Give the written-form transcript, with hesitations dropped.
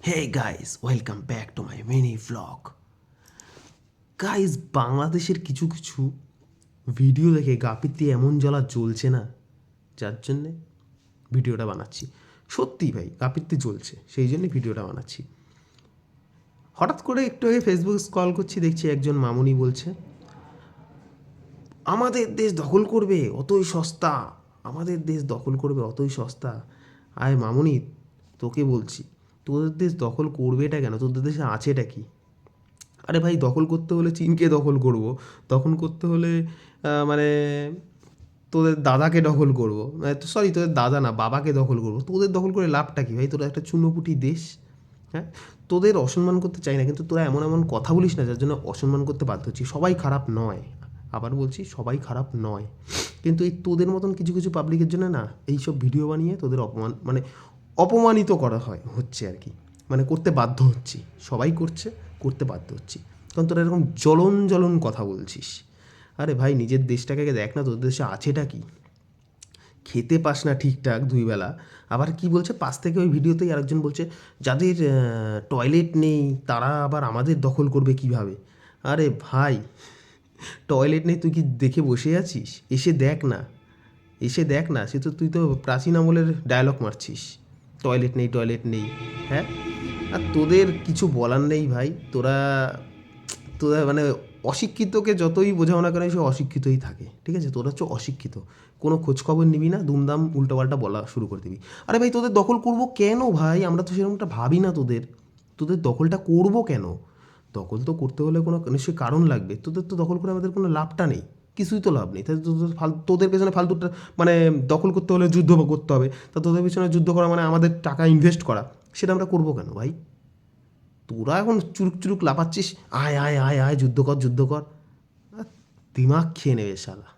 Hey guys, welcome back to my mini vlog. Guys, বাংলাদেশের কিছু কিছু ভিডিও দেখে গাপিতে এমন জ্বলা জ্বলছে না, যার জন্যে ভিডিওটা বানাচ্ছি। সত্যি ভাই, গাপিতে জ্বলছে, সেই জন্যে ভিডিওটা বানাচ্ছি। হঠাৎ করে একটু আগে ফেসবুক স্ক্রল করছি, দেখছি একজন মামুনি বলছে আমাদের দেশ দখল করবে অতই সস্তা, আমাদের দেশ দখল করবে অতই সস্তা। আয় মামুনি, তোকে বলছি, তোদের দেশ দখল করবেটা কেন? তোদের দেশে আছেটা কি? আরে ভাই, দখল করতে হলে চীনকে দখল করব, দখল করতে হলে মানে তোদের দাদাকে দখল করব, সরি তোদের দাদা না, বাবাকে দখল করব। তোদের দখল করে লাভটা কি ভাই? তোরা একটা চুনোপুটি দেশ। হ্যাঁ, তোদের অসম্মান করতে চাই না, কিন্তু তোরা এমন এমন কথা বলিস না যার জন্য অসম্মান করতে বাধ্য হচ্ছি। সবাই খারাপ নয়, আবার বলছি সবাই খারাপ নয়, কিন্তু এই তোদের মতন কিছু কিছু পাবলিকের জন্য না এইসব ভিডিও বানিয়ে তোদের অপমান মানে অপমানিত করা হচ্ছে আর কি, মানে করতে বাধ্য হচ্ছি। সবাই করছে, করতে বাধ্য হচ্ছি, কারণ তোরা এরকম জ্বলন জ্বলন কথা বলছিস। আরে ভাই, নিজের দেশটাকে দেখ না, তোদের দেশে আছেটা কি? খেতে পাস না ঠিকঠাক দুই বেলা, আবার কি বলছে পাশ থেকে ওই ভিডিওতেই আরেকজন বলছে যাদের টয়লেট নেই তারা আবার আমাদের দখল করবে কিভাবে। আরে ভাই, টয়লেট নেই তুই কি দেখে বসে আছিস? এসে দেখ না, এসে দেখ না, সে তো তুই তো প্রাচীন আমলের ডায়লগ মারছিস, টয়লেট নেই টয়লেট নেই। হ্যাঁ, আর তোদের কিছু বলার নেই ভাই। তোরা তোরা মানে অশিক্ষিতকে যতই বোঝাও না কেন, সে অশিক্ষিতই থাকে, ঠিক আছে? তোরা হচ্ছে অশিক্ষিত, কোনো খোঁজখবর নিবি না, দুমদাম উল্টোপাল্টা বলা শুরু করে দিবি। আরে ভাই, তোদের দখল করবো কেন ভাই? আমরা তো সেরকমটা ভাবি না। তোদের তোদের দখলটা করবো কেন? দখল তো করতে হলে কোনো নিশ্চয়ই কারণ লাগবে। তোদের তো দখল করে আমাদের কোনো লাভটা নেই, কিছুই তো লাভ নেই। তাই তোদের পেছনে ফালতুটা মানে দখল করতে হলে যুদ্ধ করতে হবে, তা তোদের পেছনে যুদ্ধ করা মানে আমাদের টাকা ইনভেস্ট করা, সেটা আমরা করবো কেন ভাই? তোরা এখন চুরুক চুরুক লাফাচ্ছিস, আয় আয় আয় আয় যুদ্ধ কর যুদ্ধ কর। দিমাগ খেয়ে নেবে শালা।